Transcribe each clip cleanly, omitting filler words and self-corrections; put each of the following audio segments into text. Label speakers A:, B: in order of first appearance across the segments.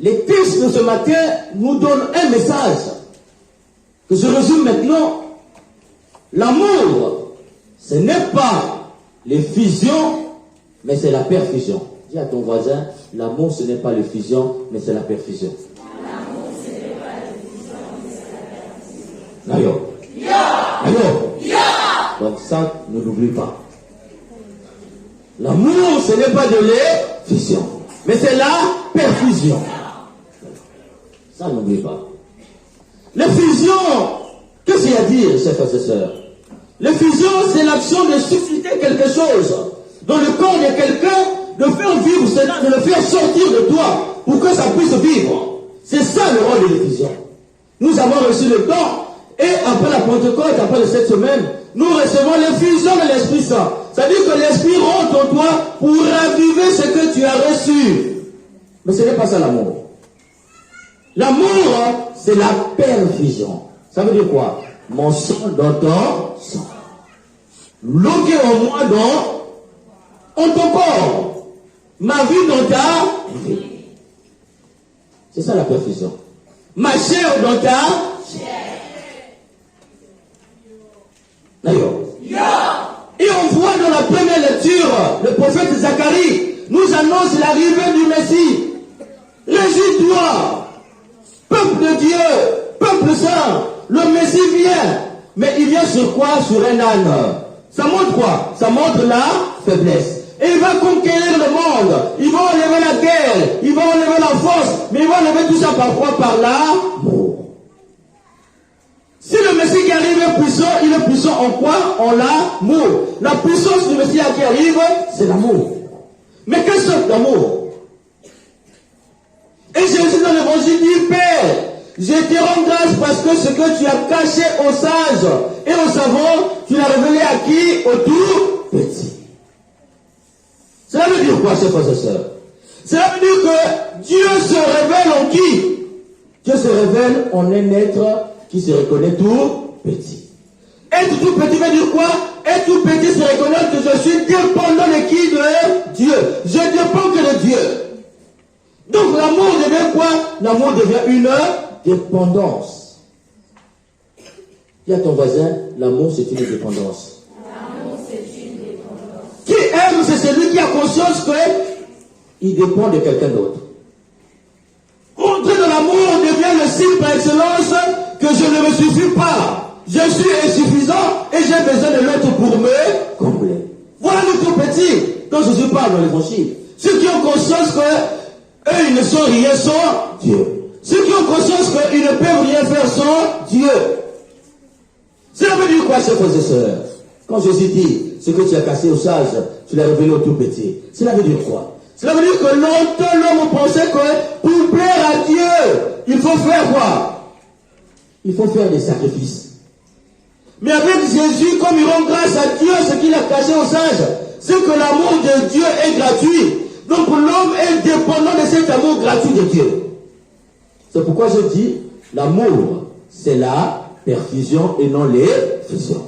A: Les textes de ce matin nous donnent un message que je résume maintenant. L'amour, ce n'est pas l'effusion, mais c'est la perfusion. Dis à ton voisin, l'amour ce n'est pas l'effusion, mais c'est la perfusion.
B: L'amour ce n'est pas l'effusion, mais c'est la perfusion.
A: Donc ça, ne l'oublie pas. L'amour, ce n'est pas de l'effusion, mais c'est la perfusion. Ça, n'oublie pas. L'effusion, qu'est-ce qu'il y a à dire, chers frères et sœurs? L'effusion, c'est l'action de susciter quelque chose dans le corps de quelqu'un, de faire vivre cela, de le faire sortir de toi, pour que ça puisse vivre. C'est ça le rôle de l'effusion. Nous avons reçu le temps, et après la Pentecôte, après cette semaine, nous recevons l'effusion de l'Esprit Saint. C'est-à-dire que l'Esprit rentre en toi pour raviver ce que tu as reçu. Mais ce n'est pas ça l'amour. L'amour, c'est la perfusion. Ça veut dire quoi? Mon sang dans ton sang. L'eau qui est en moi dans ton corps. Ma vie dans ta vie. C'est ça la perfusion. Ma chair dans ta chair. D'ailleurs. Et on voit dans la première lecture, le prophète Zacharie nous annonce l'arrivée du Messie. Réjouis-toi, peuple de Dieu, peuple saint, le Messie vient. Mais il vient sur quoi? Sur un âne. Ça montre quoi? Ça montre la faiblesse. Et il va conquérir le monde. Il va enlever la guerre. Il va enlever la force. Mais il va enlever tout ça par quoi? Par l'amour. Si le Messie qui arrive est puissant, il est puissant en quoi? En l'amour. La puissance du Messie qui arrive, c'est l'amour. Mais quelle sorte d'amour? Et Jésus dans l'évangile dit, Père, je te rends grâce parce que ce que tu as caché aux sages et aux savants, tu l'as révélé à qui? Au tout petit. Cela veut dire quoi, chers frères et sœurs? Cela veut dire que Dieu se révèle en qui? Dieu se révèle en un être qui se reconnaît tout petit. Être tout petit veut dire quoi? Être tout petit, c'est reconnaître que je suis dépendant de qui? De Dieu. Je dépends que de Dieu. Donc l'amour devient quoi? L'amour devient une dépendance. Dis à ton voisin, l'amour c'est une dépendance.
B: L'amour c'est une dépendance.
A: Qui aime, c'est celui qui a conscience qu'il dépend de quelqu'un d'autre. Entrer dans l'amour devient le signe par excellence que je ne me suffis pas. Je suis insuffisant et j'ai besoin de l'autre pour me combler. Voilà le tout petit dont Jésus parle dans l'évangile. Ceux qui ont conscience qu'eux, ils ne sont rien sans Dieu. Ceux qui ont conscience qu'ils ne peuvent rien faire sans Dieu. Cela veut dire quoi, chers frères et sœurs? Quand Jésus dit, ce que tu as cassé aux sages, tu l'as révélé au tout petit. Cela veut dire quoi? Cela veut dire que longtemps l'homme pensait que pour plaire à Dieu, il faut faire quoi? Il faut faire des sacrifices. Mais avec Jésus, comme il rend grâce à Dieu ce qu'il a caché aux sages, c'est que l'amour de Dieu est gratuit. Donc l'homme est dépendant de cet amour gratuit de Dieu. C'est pourquoi je dis, l'amour, c'est la perfusion et non l'effusion.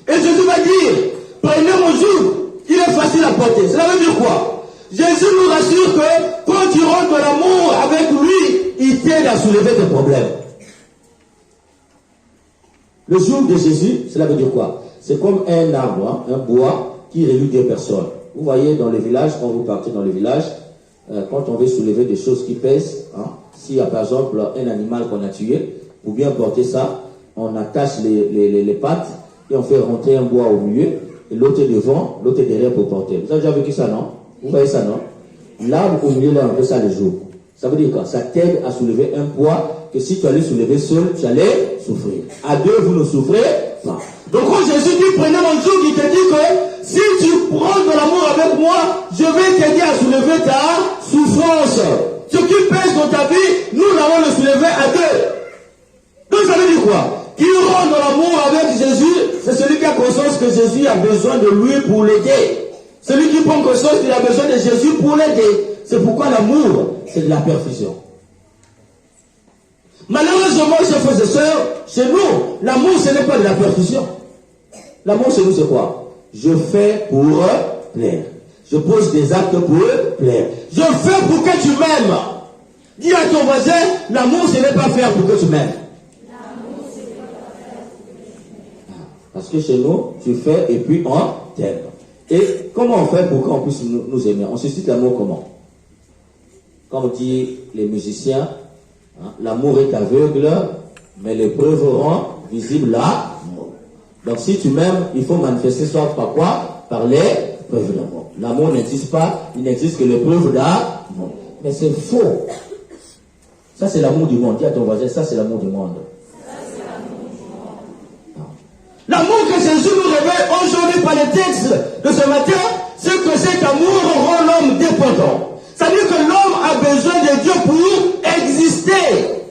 A: Et Jésus va dire, prenez mon joug, il est facile à porter. Cela veut dire quoi? Jésus nous rassure que quand tu rentres dans l'amour avec lui, il t'aide à soulever tes problèmes. Le joug de Jésus, cela veut dire quoi? C'est comme un arbre, un bois qui réunit deux personnes. Vous voyez dans les villages, quand vous partez dans les villages, quand on veut soulever des choses qui pèsent, s'il y a par exemple un animal qu'on a tué, pour bien porter ça, on attache les pattes et on fait rentrer un bois au milieu, et l'autre est devant, l'autre est derrière pour porter. Vous avez déjà vécu ça, non? Vous voyez ça, non? L'arbre au milieu, là, on fait ça le jour. Ça veut dire quoi? Ça t'aide à soulever un poids que si tu allais soulever seul, tu allais souffrir. À deux, vous ne souffrez pas. Donc quand Jésus dit, prenez mon joug, il te dit que si tu prends de l'amour avec moi, je vais t'aider à soulever ta souffrance. Ce qui pèse dans ta vie, nous allons le soulever à deux. Donc ça veut dire quoi? Qui rentre dans l'amour avec Jésus, c'est celui qui a conscience que Jésus a besoin de lui pour l'aider. Celui qui prend conscience qu'il a besoin de Jésus pour l'aider. C'est pourquoi l'amour, c'est de la perfusion. Malheureusement, chers frères et sœurs, chez nous, l'amour, ce n'est pas de la perfusion. L'amour, chez nous, c'est quoi? Je fais pour plaire. Je pose des actes pour plaire. Je fais pour que tu m'aimes. Dis à ton voisin, l'amour, ce n'est pas faire pour que tu m'aimes. Parce que chez nous, tu fais et puis on t'aime. Et comment on fait pour qu'on puisse nous aimer? On suscite l'amour comment? Comme dit les musiciens, hein, l'amour est aveugle, mais les preuves rend visible l'amour. Donc si tu m'aimes, il faut manifester soit par quoi? Par les preuves d'amour. L'amour n'existe pas, il n'existe que les preuves d'amour. Mais c'est faux. Ça c'est l'amour du monde. Dis à ton voisin, ça c'est l'amour du monde. L'amour que Jésus nous révèle aujourd'hui par les textes de ce matin, c'est que cet amour rend l'homme dépendant. C'est-à-dire que l'homme a besoin de Dieu pour exister.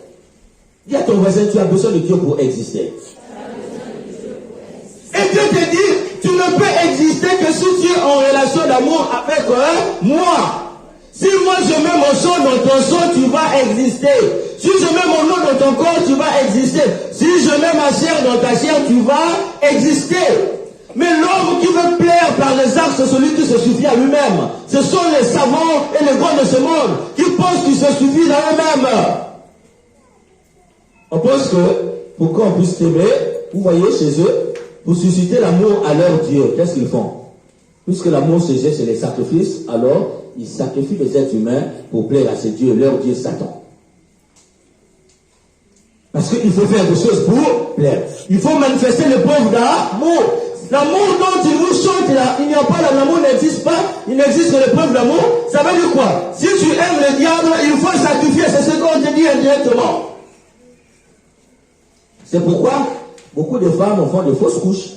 A: Dis à ton voisin, tu as besoin de Dieu pour exister. Et Dieu te dit, tu ne peux exister que si tu es en relation d'amour avec moi. Si moi je mets mon sang dans ton sang, tu vas exister. Si je mets mon eau dans ton corps, tu vas exister. Si je mets ma chair dans ta chair, tu vas exister. Mais l'homme qui veut plaire par les actes, c'est celui qui se suffit à lui-même. Ce sont les savants et les grands de ce monde qui pensent qu'ils se suffisent à eux-mêmes. On pense que pour qu'on puisse t'aimer, vous voyez chez eux, pour susciter l'amour à leur Dieu, qu'est-ce qu'ils font? Puisque l'amour c'est les sacrifices, alors ils sacrifient les êtres humains pour plaire à ces dieux, leur Dieu Satan. Parce qu'il faut faire des choses pour plaire. Il faut manifester le preuve d'amour. L'amour dont il nous chante là, il n'y a pas l'amour n'existe pas, il n'existe que les preuves d'amour. Ça veut dire quoi? Si tu aimes le diable, il faut sacrifier, c'est ce qu'on te dit indirectement. C'est pourquoi beaucoup de femmes font de fausses couches.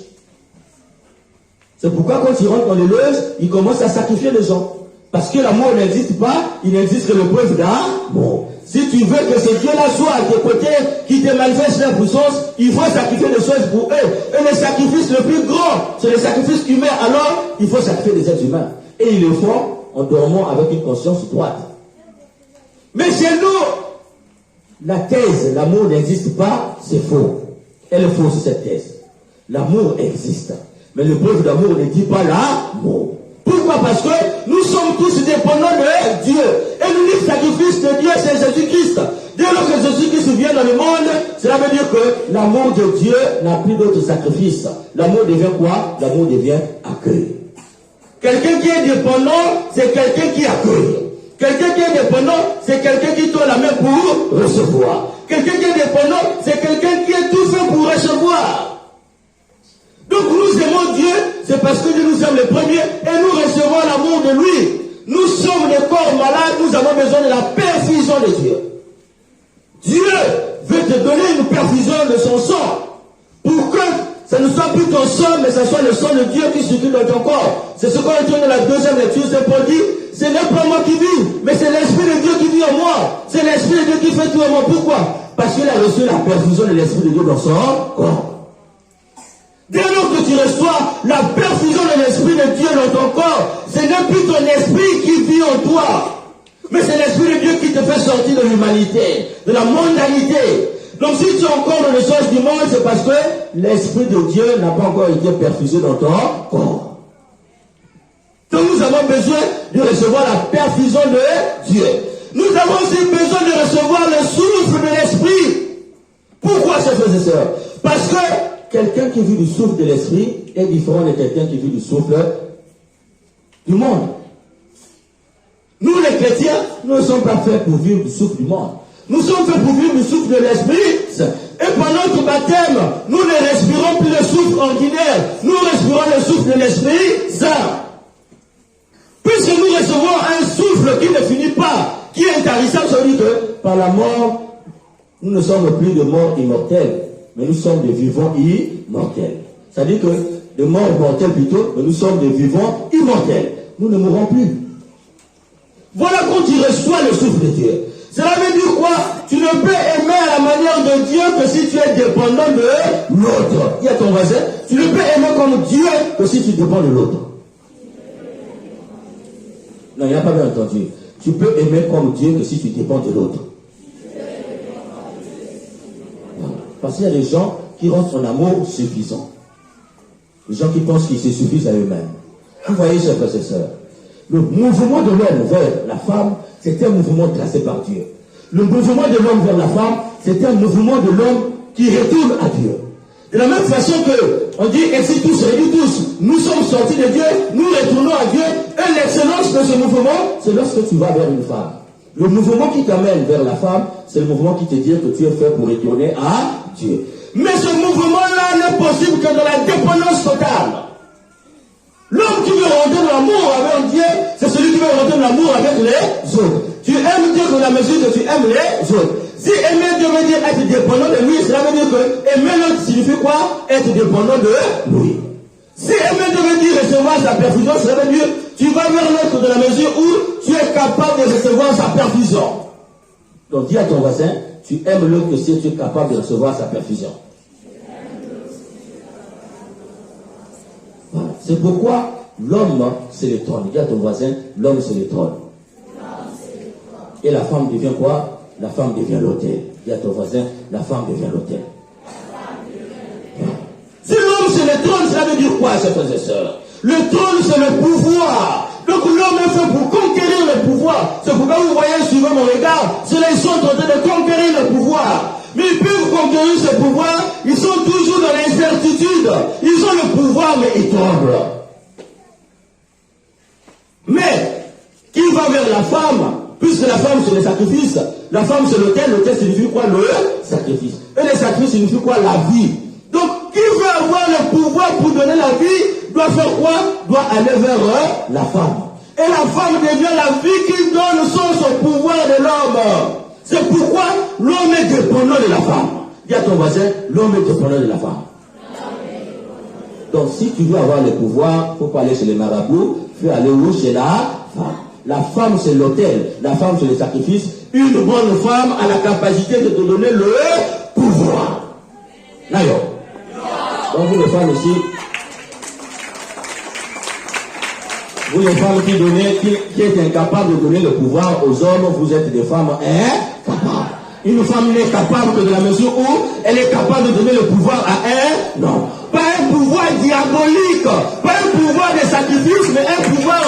A: C'est pourquoi quand ils rentrent dans les loges, ils commencent à sacrifier les gens. Parce que l'amour n'existe pas, il n'existe que le preuve d'amour. Si tu veux que ces dieux-là soient à tes côtés, qui te manifestent leur puissance, il faut sacrifier des choses pour eux. Et le sacrifice le plus grand, c'est le sacrifice humain. Alors, il faut sacrifier des êtres humains. Et ils le font en dormant avec une conscience droite. Mais chez nous, la thèse, l'amour n'existe pas, c'est faux. Elle est fausse, cette thèse. L'amour existe. Mais le preuve d'amour ne dit pas l'amour. Pourquoi? Parce que nous sommes tous dépendants de Dieu. Et l'unique sacrifice de Dieu, c'est Jésus-Christ. Dès lors que Jésus-Christ vient dans le monde, cela veut dire que l'amour de Dieu n'a plus d'autre sacrifice. L'amour devient quoi? L'amour devient accueil. Quelqu'un qui est dépendant, c'est quelqu'un qui accueille. Quelqu'un qui est dépendant, c'est quelqu'un qui tend la main pour recevoir. Quelqu'un qui est dépendant, c'est quelqu'un qui est tout fait pour recevoir. Donc nous aimons Dieu, c'est parce que Dieu nous aime le premier et nous recevons l'amour de lui. Nous sommes des corps malades, nous avons besoin de la perfusion de Dieu. Dieu veut te donner une perfusion de son sang pour que ça ne soit plus ton sang, mais ça soit le sang de Dieu qui circule dans ton corps. C'est ce qu'on retrouve dans la deuxième lecture, c'est Paul dit, ce n'est pas moi qui vis, mais c'est l'Esprit de Dieu qui vit en moi. C'est l'Esprit de Dieu qui fait tout en moi. Pourquoi? Parce qu'il a reçu la perfusion de l'Esprit de Dieu dans son corps. Dès lors que tu reçois la perfusion de l'Esprit de Dieu dans ton corps, ce n'est plus ton esprit qui vit en toi, mais c'est l'Esprit de Dieu qui te fait sortir de l'humanité, de la mondanité. Donc si tu es encore dans les choses du monde, c'est parce que l'Esprit de Dieu n'a pas encore été perfusé dans ton corps. Donc nous avons besoin de recevoir la perfusion de Dieu. Nous avons aussi besoin de recevoir le souffle de l'Esprit. Pourquoi, chers frères et sœurs? Parce que quelqu'un qui vit du souffle de l'Esprit est différent de quelqu'un qui vit du souffle du monde. Nous les chrétiens, nous ne sommes pas faits pour vivre du souffle du monde. Nous sommes faits pour vivre du souffle de l'Esprit. Et pendant notre baptême, nous ne respirons plus le souffle ordinaire. Nous respirons le souffle de l'Esprit Saint. Puisque nous recevons un souffle qui ne finit pas, qui est intarissable, ça veut dire que par la mort, nous ne sommes plus de morts immortels, mais nous sommes des vivants immortels. C'est-à-dire que de morts mortels plutôt, mais nous sommes des vivants immortels. Nous ne mourrons plus. Voilà quand tu reçois le souffle de Dieu. Cela veut dire quoi? Tu ne peux aimer à la manière de Dieu que si tu es dépendant de l'autre. Il y a ton voisin. Tu ne peux aimer comme Dieu que si tu dépends de l'autre. Non, il n'y a pas bien entendu. Tu peux aimer comme Dieu que si tu dépends de l'autre. Parce qu'il y a des gens qui rendent son amour suffisant. Les gens qui pensent qu'ils se suffisent à eux-mêmes. Vous voyez, chers frères et sœurs, le mouvement de l'homme vers la femme, c'est un mouvement tracé par Dieu. Le mouvement de l'homme vers la femme, c'est un mouvement de l'homme qui retourne à Dieu. De la même façon que on dit ainsi tous réunis tous, nous sommes sortis de Dieu, nous retournons à Dieu, et l'excellence de ce mouvement, c'est lorsque tu vas vers une femme. Le mouvement qui t'amène vers la femme, c'est le mouvement qui te dit que tu es fait pour retourner à Dieu. Mais ce mouvement-là n'est possible que dans la dépendance totale. L'homme qui veut rentrer dans l'amour avec Dieu, c'est celui qui veut rentrer dans l'amour avec les autres. Tu aimes Dieu dans la mesure que tu aimes les autres. Si aimer Dieu veut dire être dépendant de lui, cela veut dire que aimer l'autre signifie quoi? Être dépendant de lui. Si aimer Dieu veut dire recevoir sa perfusion, cela veut dire tu vas vers l'autre dans la mesure où tu es capable de recevoir sa perfusion. Donc dis à ton voisin, tu aimes l'autre que si tu es capable de recevoir sa perfusion. Voilà. C'est pourquoi l'homme, c'est le trône. Dis à ton voisin, l'homme, c'est le trône. Et la femme devient quoi? La femme devient l'autel. Dis à ton voisin, la femme devient l'autel. Si l'homme, c'est le trône, cela veut dire quoi, chers frères et sœurs? Le trône, c'est le pouvoir. Donc l'homme est fait pour conquérir le pouvoir. C'est pourquoi vous voyez, suivant mon regard, ceux-là, ils sont en train de conquérir le pouvoir. Mais ils peuvent conquérir ce pouvoir, ils sont toujours dans l'incertitude. Ils ont le pouvoir, mais ils tombent. Mais, qui va vers la femme? Puisque la femme, c'est le sacrifice. La femme, c'est l'autel. L'autel signifie quoi? Le sacrifice. Et le sacrifice signifie quoi? La vie. Donc, qui veut avoir le pouvoir pour donner la vie, doit faire quoi? Doit aller vers la femme. Et la femme devient la vie qui donne son pouvoir de l'homme. C'est pourquoi l'homme est dépendant de la femme. Dis à ton voisin, l'homme est dépendant de la femme. Donc, si tu veux avoir le pouvoir, il ne faut pas aller chez les marabouts, il faut aller où? Chez la femme. La femme, c'est l'autel. La femme, c'est le sacrifice. Une bonne femme a la capacité de te donner le pouvoir. D'ailleurs. Donc, vous les femmes ici, vous les femmes qui êtes incapables de donner le pouvoir aux hommes, vous êtes des femmes incapables. Une femme n'est capable que de la mesure où elle est capable de donner le pouvoir à un homme. Pas un pouvoir diabolique, pas un pouvoir de sacrifice, mais un pouvoir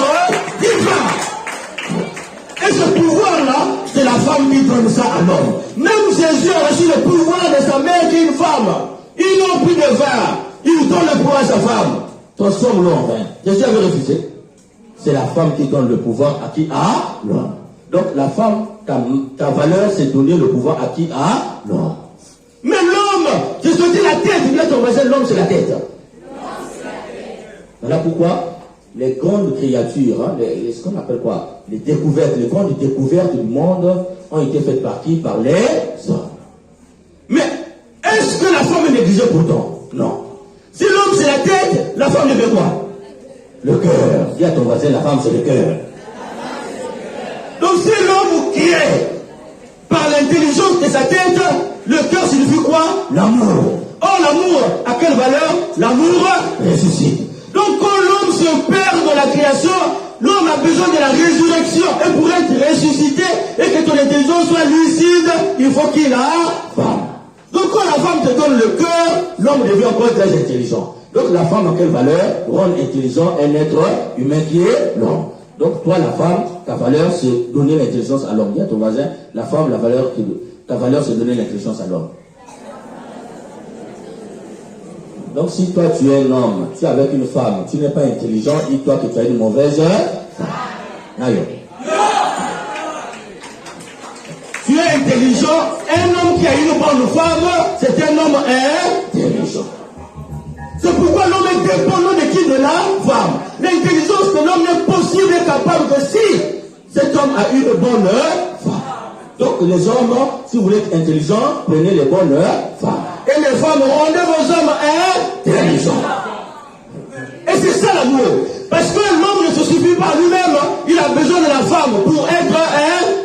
A: divin. Et ce pouvoir-là, c'est la femme qui donne ça à l'homme. Même Jésus a reçu le pouvoir de sa mère qui est une femme. Ils n'ont plus de vin. Il donne le pouvoir à sa femme. Transforme-le en vin. Jésus avait refusé. C'est la femme qui donne le pouvoir à qui? À l'homme. Donc la femme, ta valeur, c'est donner le pouvoir à qui? À l'homme. Mais l'homme, je dis la tête. Il dit à ton voisin, l'homme c'est la tête. Voilà pourquoi les grandes créatures, ce qu'on appelle quoi? Les découvertes, les grandes découvertes du monde ont été faites par qui? Par les hommes. Mais est-ce que la femme est négligée pourtant? Non. Si l'homme c'est la tête, la femme devient quoi? Le cœur. Dis à ton voisin, la femme c'est le cœur. Donc si l'homme crée par l'intelligence de sa tête, le cœur signifie quoi? L'amour. Or l'amour, à quelle valeur? L'amour ressuscite. Donc quand l'homme se perd dans la création, l'homme a besoin de la résurrection. Et pour être ressuscité et que ton intelligence soit lucide, il faut qu'il a femme. Donc quand la femme te donne le cœur, l'homme devient encore très intelligent. Donc la femme a quelle valeur? Rendre intelligent un être humain qui est l'homme. Donc toi la femme, ta valeur c'est donner l'intelligence à l'homme. Dis à ton voisin, la femme, ta valeur c'est donner l'intelligence à l'homme. Donc si toi tu es un homme, tu es avec une femme, tu n'es pas intelligent, dis-toi que tu as une mauvaise femme. Aïe. Tu es intelligent, un homme qui a une bonne femme, c'est un homme intelligent. C'est pourquoi l'homme est dépendant de qui? De la femme. L'intelligence de l'homme n'est possible et capable que si cet homme a une bonne femme. Donc les hommes, si vous voulez être intelligents, prenez les bonnes femmes. Et les femmes, rendez vos hommes intelligents. Et c'est ça l'amour. Parce que l'homme ne se suffit pas à lui-même, il a besoin de la femme pour être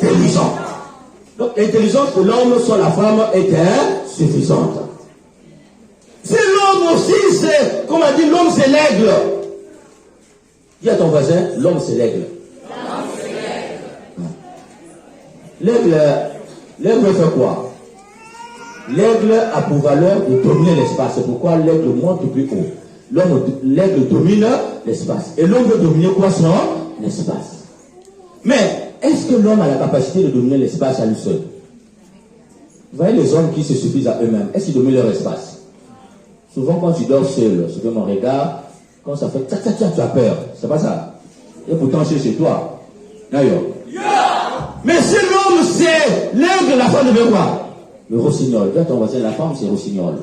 A: intelligent. Donc l'intelligence de l'homme sur la femme est insuffisante. Si l'homme aussi, c'est, comme on a dit, l'homme c'est l'aigle. Dis à ton voisin, l'homme c'est l'aigle. L'aigle fait quoi? L'aigle a pour valeur de dominer l'espace. C'est pourquoi l'aigle monte plus haut. L'aigle domine l'espace. Et l'homme veut dominer quoi? Son espace. Mais est-ce que l'homme a la capacité de dominer l'espace à lui seul? Vous voyez les hommes qui se suffisent à eux-mêmes, est-ce qu'ils dominent leur espace? Souvent quand tu dors seul, je fais mon regard, quand ça fait tcha, tu as peur. C'est pas ça. Et pourtant c'est chez toi. D'ailleurs. Mais si l'homme c'est l'aigle, la femme devait quoi? Le rossignol. Dis à ton voisin, la femme c'est le rossignol.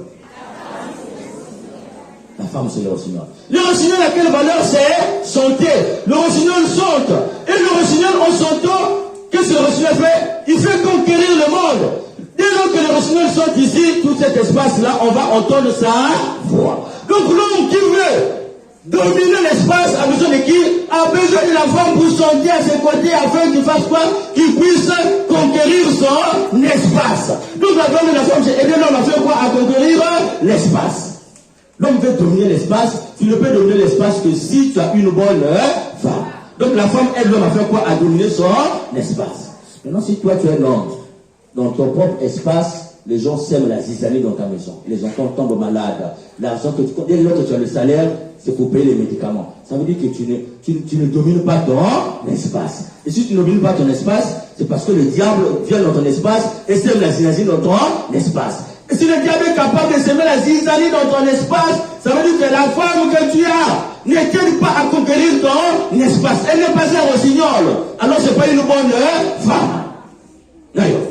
A: La femme c'est le rossignol. Le rossignol a quelle valeur? C'est chanter. Le rossignol chante. Et le rossignol en chantant, qu'est-ce que le rossignol fait? Il fait conquérir le monde. Dès lors que le rossignol chante ici, tout cet espace-là, on va entendre sa voix. Donc l'homme qui veut dominer l'espace a besoin de qui? A besoin de la femme pour chanter à ses côtés afin qu'il fasse quoi? Qu'il puisse conquérir son espace. Donc la femme et la femme, c'est aider l'homme à faire quoi? À conquérir l'espace. L'homme veut dominer l'espace. Tu ne peux dominer l'espace que si tu as une bonne femme. Donc la femme aide l'homme à faire quoi? À dominer son espace. Maintenant si toi tu es un homme, dans ton propre espace, les gens sèment la zizanie dans ta maison. Les enfants tombent malades. L'argent que dès lors que tu as le salaire, c'est pour payer les médicaments. Ça veut dire que tu ne domines pas ton espace. Et si tu ne domines pas ton espace, c'est parce que le diable vient dans ton espace et sème la zizanie dans ton espace. Et si le diable est capable de semer la zizanie dans ton espace, ça veut dire que la femme que tu as ne t'aide pas à conquérir ton espace. Elle n'est pas un rossignol. Alors c'est pas une bonne femme. D'ailleurs.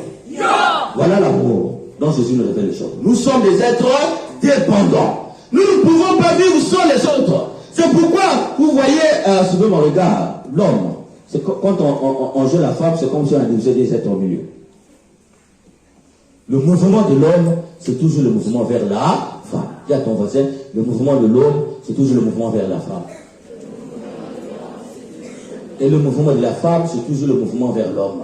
A: Voilà l'amour dont Jésus nous révèle les choses. Nous sommes des êtres dépendants. Nous ne pouvons pas vivre sans les autres. C'est pourquoi, vous voyez, suivez mon regard, l'homme, c'est quand on joue la femme, c'est comme si on avait des êtres au milieu. Le mouvement de l'homme, c'est toujours le mouvement vers la femme. Dis à ton voisin, le mouvement de l'homme, c'est toujours le mouvement vers la femme. Et le mouvement de la femme, c'est toujours le mouvement vers l'homme.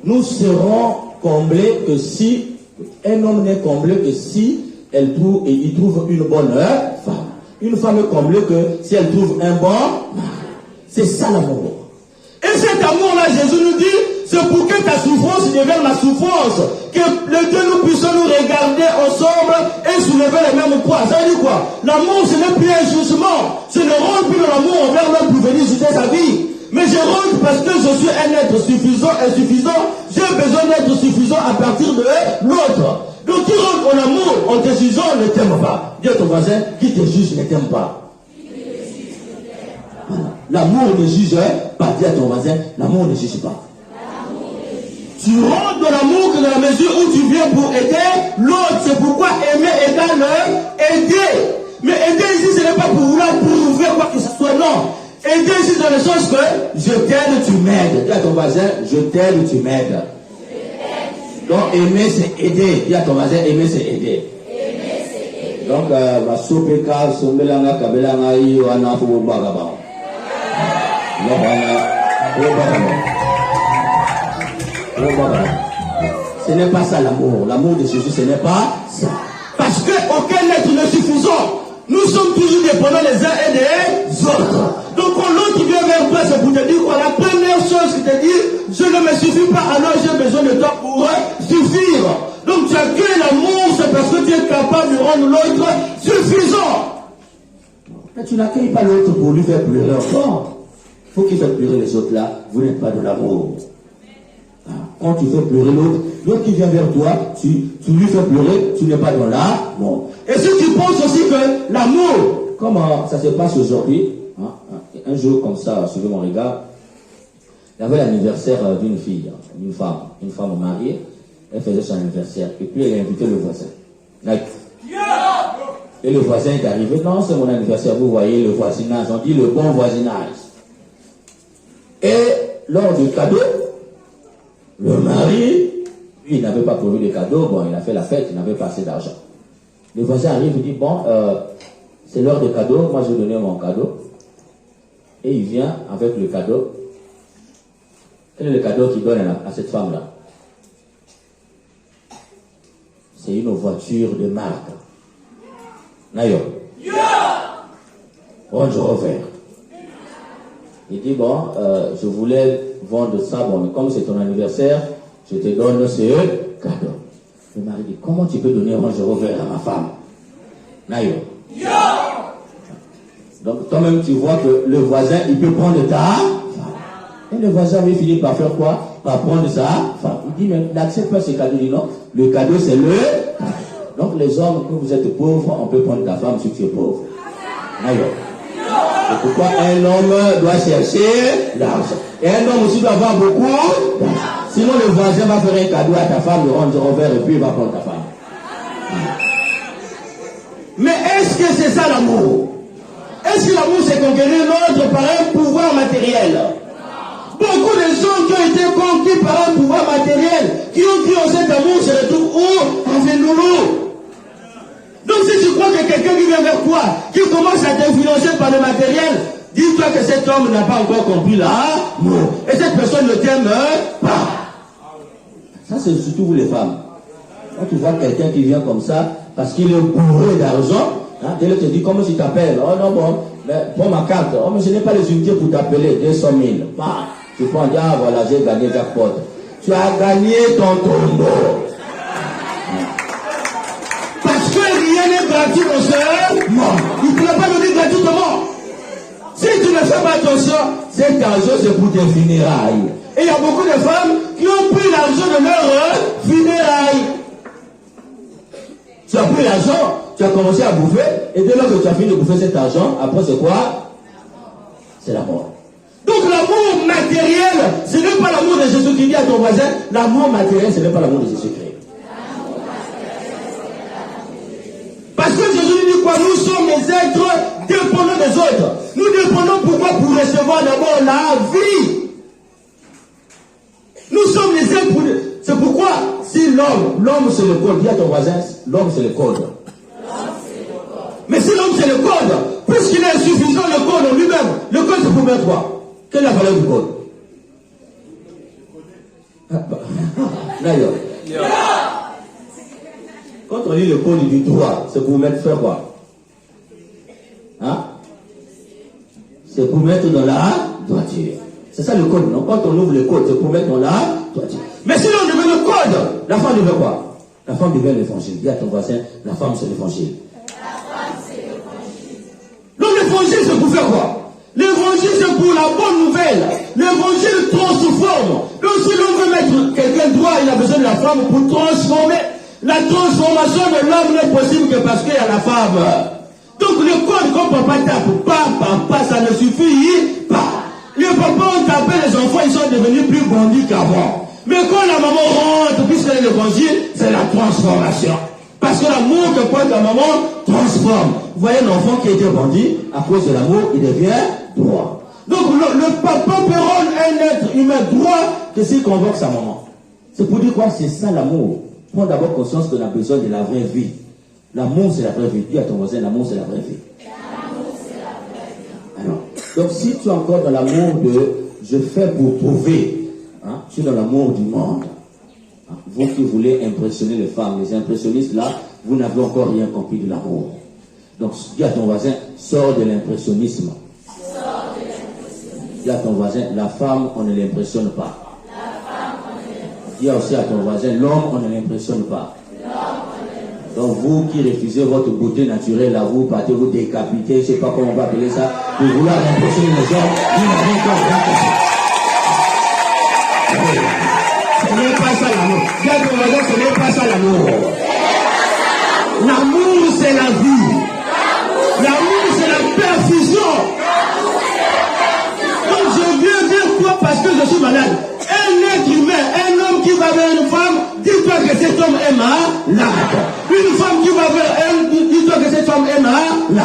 A: Nous serons comblés que si, un homme n'est comblé que si il trouve une bonne femme. Une femme est comblée que si elle trouve un bon mari. C'est ça l'amour. Et cet amour-là, Jésus nous dit, c'est pour que ta souffrance devienne ma souffrance. Que les deux nous puissions nous regarder ensemble et soulever les mêmes poids. Ça veut dire quoi? L'amour, ce n'est plus un jugement. Je ne rentre plus dans l'amour envers l'homme pour venir juger sa vie. Mais je rentre parce que je suis un être insuffisant. J'ai besoin d'être suffisant à partir de l'autre. Donc qui rentre en amour en te jugeant ne t'aime pas. Dis à ton voisin, qui te juge ne t'aime pas. Voilà. L'amour ne juge pas. Dis à ton voisin, l'amour ne juge pas. Tu rentres dans l'amour que dans la mesure où tu viens pour aider l'autre. C'est pourquoi aimer égale aider. Mais aider ici, ce n'est pas pour vouloir prouver quoi que ce soit, non. Aider ici dans le sens que je t'aide, tu m'aides. Dis à ton voisin, je t'aide, tu m'aides. Donc aimer c'est aider. Dis à ton voisin, aimer c'est aider. Donc ma sopeka, sombelanga, kabelanga, iwana, fubagaba. Ce n'est pas ça l'amour. L'amour de Jésus, ce n'est pas ça. Parce qu'aucun être ne suffisant. Nous sommes toujours dépendants les uns et des autres. Donc quand l'autre vient vers toi, c'est pour te dire quoi? La première chose qui te dit, je ne me suffis pas, alors j'ai besoin de toi pour suffire. Donc tu accueilles l'amour, c'est parce que tu es capable de rendre l'autre suffisant. Mais tu n'accueilles pas l'autre pour lui faire pleurer encore. Il faut qu'il fasse pleurer les autres là, vous n'êtes pas de l'amour. Quand tu fais pleurer l'autre qui vient vers toi, tu lui fais pleurer, tu n'es pas dans l'amour. Et si tu penses aussi que l'amour, comment ça se passe aujourd'hui, un jour comme ça, suivez mon regard, il y avait l'anniversaire d'une fille, une femme mariée, elle faisait son anniversaire, et puis elle a invité le voisin. Et le voisin est arrivé, non, c'est mon anniversaire, vous voyez le voisinage, on dit le bon voisinage. Et lors du cadeau, le mari, lui, il n'avait pas prévu de cadeau, bon, il a fait la fête, il n'avait pas assez d'argent. Le voisin arrive, il dit, bon, c'est l'heure de cadeau, moi je vais donner mon cadeau. Et il vient avec le cadeau. Quel est le cadeau qu'il donne à cette femme-là? C'est une voiture de marque. Nayo. Range Rover. Il dit, bon, je voulais vendre ça, bon, mais comme c'est ton anniversaire, je te donne ce cadeau. Le mari dit, comment tu peux donner un Range Rover à ma femme? Nayo. Donc toi-même tu vois que le voisin, il peut prendre ta femme. Et le voisin avait fini par faire quoi? Par prendre sa femme. Il dit, mais n'accepte pas ce cadeau. Il dit non, le cadeau c'est le cadeau. Donc les hommes, quand vous êtes pauvres, on peut prendre ta femme si tu es pauvre. Ailleurs. Et pourquoi un homme doit chercher l'argent? Et un homme aussi doit avoir beaucoup d'argent. Sinon le voisin va faire un cadeau à ta femme, le rendre envers et puis il va prendre ta femme. Mais est-ce que c'est ça l'amour? Est-ce que l'amour c'est conquérir l'autre par un pouvoir matériel? Beaucoup de gens qui ont été conquis par un pouvoir matériel, qui ont cru en cet amour, se retrouvent où? Dans un loulou. Donc si tu crois que quelqu'un qui vient vers toi, qui commence à t'influencer par le matériel, dis-toi que cet homme n'a pas encore compris l'amour. Et cette personne ne t'aime pas. Ça c'est surtout vous les femmes. Quand tu vois quelqu'un qui vient comme ça, parce qu'il est bourré d'argent, hein, dès que tu dis comment tu t'appelles? Oh non bon, mais prends ma carte. Oh mais je n'ai pas les unités pour t'appeler, 200 000. Bah, tu prends, ah voilà, j'ai gagné jackpot. Tu as gagné ton tombeau. Parce que rien n'est gratuit dans ce monde. Il ne peut pas donner gratuitement. Si tu ne fais pas attention, cet argent c'est pour tes funérailles. Et il y a beaucoup de femmes qui ont pris l'argent de leurs funérailles. Tu as pris l'argent, tu as commencé à bouffer, et dès lors que tu as fini de bouffer cet argent, après c'est quoi? C'est la mort. Donc l'amour matériel, ce n'est pas l'amour de Jésus qui dit à ton voisin, l'amour matériel, ce n'est pas l'amour de Jésus-Christ. Parce que Jésus dit quoi? Nous sommes des êtres dépendants des autres. Nous dépendons pourquoi? Pour recevoir d'abord la vie. Nous sommes les êtres pour... C'est pourquoi si l'homme c'est le code, dis à ton voisin, l'homme c'est le code. Mais si l'homme c'est le code, puisqu'il est insuffisant le code en lui-même, le code c'est pour mettre quoi? Quelle est la valeur du code? D'ailleurs. Quand on lit le code du droit, c'est pour mettre faire quoi? Hein? C'est pour mettre dans la droiture. C'est ça le code, non? Quand on ouvre le code, c'est pour mettre dans la droiture. Mais sinon on devait le code, la femme devait quoi? La femme devait l'évangile. Dis à ton voisin, la femme c'est l'évangile. Donc l'évangile c'est pour faire quoi? L'évangile c'est pour la bonne nouvelle. L'évangile transforme. Donc si l'on veut mettre quelqu'un droit, il a besoin de la femme pour transformer. La transformation de l'homme n'est possible que parce qu'il y a la femme. Donc le code quand papa tape, papa, ça ne suffit pas. Les papas ont tapé les enfants, ils sont devenus plus bandits qu'avant. Mais quand la maman rentre, puisqu'elle est l'évangile, c'est la transformation. Parce que l'amour que porte la maman transforme. Vous voyez l'enfant qui était bandit, à cause de l'amour, il devient droit. Donc le papa peut rendre un être humain droit que s'il convoque sa maman. C'est pour dire quoi? C'est ça l'amour. Prends d'abord conscience qu'on a besoin de la vraie vie. L'amour c'est la vraie vie. Dis à ton voisin, l'amour c'est la vraie vie. L'amour c'est la vraie vie. Alors, donc si tu es encore dans l'amour de je fais pour prouver, hein, tu es dans l'amour du monde. Hein, vous qui voulez impressionner les femmes, les impressionnistes là, vous n'avez encore rien compris de l'amour. Donc dis à ton voisin, sors de l'impressionnisme. Dis à ton voisin, la femme on ne l'impressionne pas. Dis aussi à ton voisin, l'homme on ne l'impressionne pas. Donc vous qui refusez votre beauté naturelle, là, vous partez vous décapiter, je ne sais pas comment on va appeler ça, pour vouloir impressionner les hommes, vous n'avez encore rien compris. Ce n'est pas ça l'amour. Dis à ton voisin, ce n'est pas ça l'amour. L'amour c'est la vie. L'amour c'est la perfusion. Donc je viens dire quoi? Parce que je suis malade. Un être humain, un homme qui va vers une femme, dis-toi que cet homme est malade. Une femme qui va vers elle, dis-toi que cette femme est malade.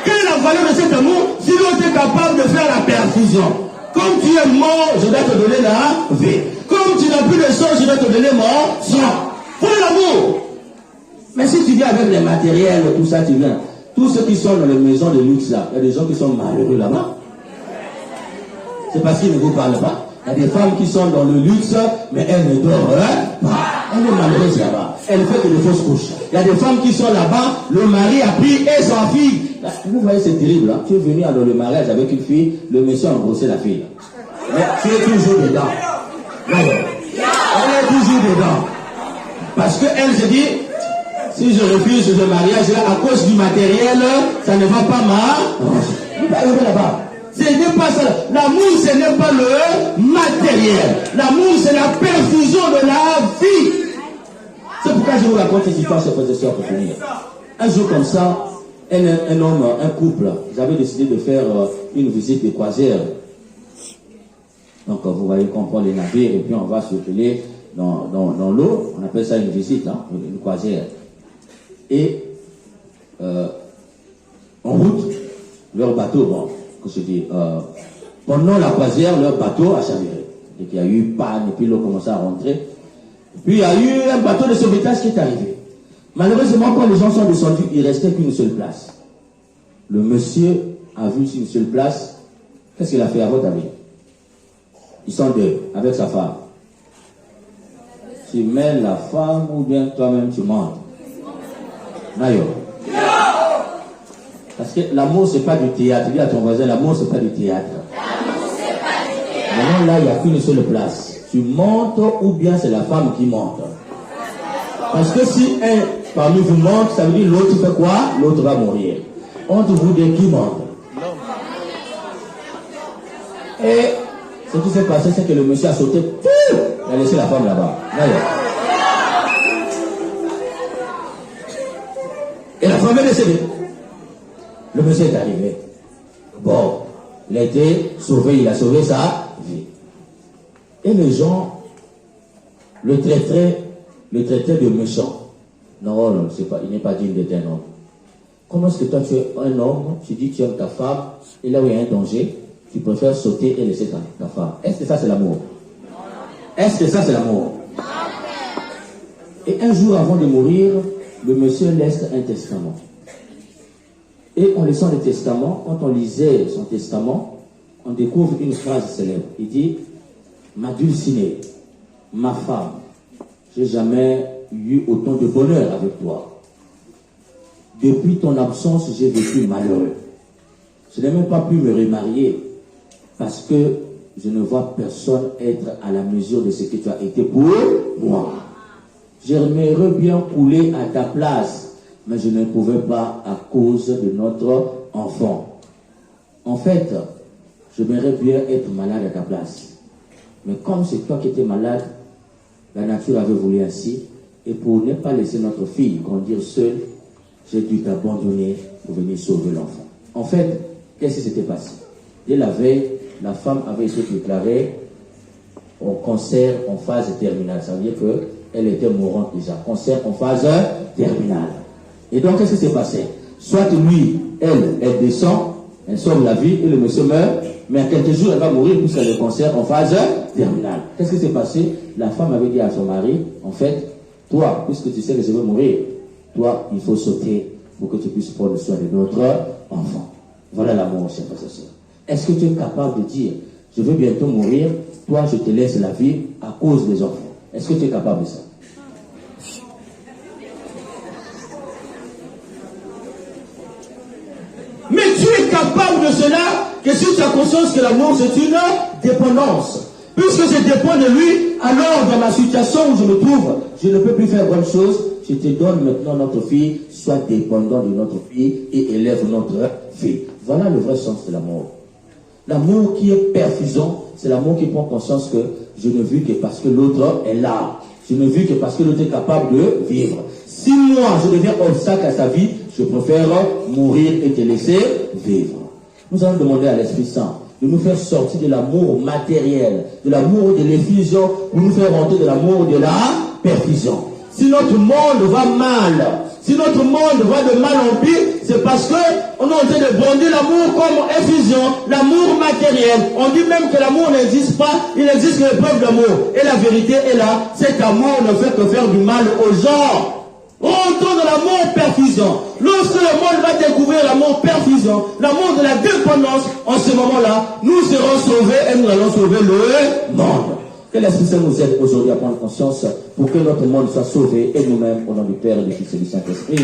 A: Quelle est la valeur de cet amour si l'on est capable de faire la perfusion? Comme tu es mort, je dois te donner la vie. Comme tu n'as plus de sang, je dois te donner mon sang. Pour l'amour. Mais si tu viens avec les matériels, tout ça, tu viens. Tous ceux qui sont dans les maisons de luxe là, il y a des gens qui sont malheureux là-bas. C'est parce qu'ils ne vous parlent pas. Il y a des femmes qui sont dans le luxe, mais elles ne dorment pas. Elle est malheureuse là-bas. Elle fait que des fausses couches. Il y a des femmes qui sont là-bas, le mari a pris et sa fille. Vous voyez, c'est terrible. Hein? Tu es venu dans le mariage avec une fille, le monsieur a embrassé la fille. Mais tu es toujours dedans. Alors, elle est toujours dedans. Parce qu'elle se dit, si je refuse ce mariage-là, à cause du matériel, ça ne va pas m'arranger. Vous allez là-bas. Ce n'est pas ça. L'amour, ce n'est pas le matériel. L'amour, c'est la perfusion de la vie. C'est pourquoi je vous raconte cette histoire, chers frères et sœurs, pour finir. Un jour comme ça, un homme, un couple, ils avaient décidé de faire une visite de croisière. Donc, vous voyez qu'on prend les navires et puis on va circuler dans l'eau. On appelle ça une visite, hein, une croisière. Et en route, leur bateau, bon, que je dis, pendant la croisière, leur bateau a chaviré. Et qu'il y a eu panne, et puis l'eau commençait à rentrer. Et puis il y a eu un bateau de sauvetage qui est arrivé. Malheureusement, quand les gens sont descendus, il ne restait qu'une seule place. Le monsieur a vu une seule place. Qu'est-ce qu'il a fait à votre avis? Ils sont deux, avec sa femme. Tu mets la femme ou bien toi-même tu montes? Nayo. Parce que l'amour, c'est pas du théâtre. Dis à ton voisin, l'amour, c'est pas du théâtre. Maintenant, là, il n'y a qu'une seule place. Tu montes ou bien c'est la femme qui monte. Parce que si un parmi vous monte, ça veut dire l'autre fait quoi? L'autre va mourir. Entre vous deux, qui monte? Et ce qui s'est passé, c'est que le monsieur a sauté. Il a laissé la femme là-bas. Et la femme est décédée. Le monsieur est arrivé. Bon, il a été sauvé, il a sauvé sa vie. Et les gens le traitaient de méchant. Non, c'est pas, il n'est pas digne d'être un homme. Comment est-ce que toi tu es un homme, tu dis que tu aimes ta femme, et là où il y a un danger, tu préfères sauter et laisser ta femme? Est-ce que ça c'est l'amour? Est-ce que ça c'est l'amour? Et un jour avant de mourir, le monsieur laisse un testament. Et en laissant le testament, quand on lisait son testament, on découvre une phrase célèbre. Il dit: ma dulcinée, ma femme, j'ai jamais eu autant de bonheur avec toi. Depuis ton absence, j'ai vécu malheureux. Je n'ai même pas pu me remarier parce que je ne vois personne être à la mesure de ce que tu as été pour moi. J'aimerais bien couler à ta place, mais je ne pouvais pas à cause de notre enfant. En fait, j'aimerais bien être malade à ta place. Mais comme c'est toi qui étais malade, la nature avait voulu ainsi. Et pour ne pas laisser notre fille grandir seule, j'ai dû t'abandonner pour venir sauver l'enfant. En fait, qu'est-ce qui s'était passé? Dès la veille, la femme avait été déclarée au cancer en phase terminale. Ça veut dire qu'elle était mourante déjà. Cancer en phase terminale. Et donc, qu'est-ce qui s'est passé? Soit lui, elle descend, elle sauve la vie et le monsieur meurt, mais à quelques jours, elle va mourir puisque le cancer en phase terminale. Qu'est-ce qui s'est passé? La femme avait dit à son mari, en fait, toi, puisque tu sais que je vais mourir, toi, il faut sauter pour que tu puisses prendre soin de notre enfant. Voilà l'amour, chers frères et sœurs. Est-ce que tu es capable de dire, je veux bientôt mourir, toi, je te laisse la vie à cause des enfants? Est-ce que tu es capable de ça? Mais tu es capable de cela que si tu as conscience que l'amour c'est une dépendance. Puisque je dépends de lui, alors dans ma situation où je me trouve, je ne peux plus faire bonne chose. Je te donne maintenant notre fille, sois dépendant de notre fille et élève notre fille. Voilà le vrai sens de l'amour. L'amour qui est perfusant, c'est l'amour qui prend conscience que je ne vis que parce que l'autre est là. Je ne vis que parce que l'autre est capable de vivre. Si moi je deviens obstacle à sa vie, je préfère mourir et te laisser vivre. Nous allons demander à l'Esprit Saint de nous faire sortir de l'amour matériel, de l'amour de l'effusion, pour nous faire rentrer de l'amour de la perfusion. Si notre monde va mal, si notre monde va de mal en pire, c'est parce qu'on est en train de brandir l'amour comme effusion, l'amour matériel. On dit même que l'amour n'existe pas, il n'existe que l'épreuve d'amour. Et la vérité est là, cet amour ne fait que faire du mal aux gens. Rentrons dans l'amour perfusion. Lorsque le monde va découvrir l'amour perfusion, l'amour de la dépendance, en ce moment-là, nous serons sauvés et nous allons sauver le monde. Que l'Esprit Saint nous aide aujourd'hui à prendre conscience pour que notre monde soit sauvé et nous-mêmes, au nom du Père et du Fils et du Saint-Esprit.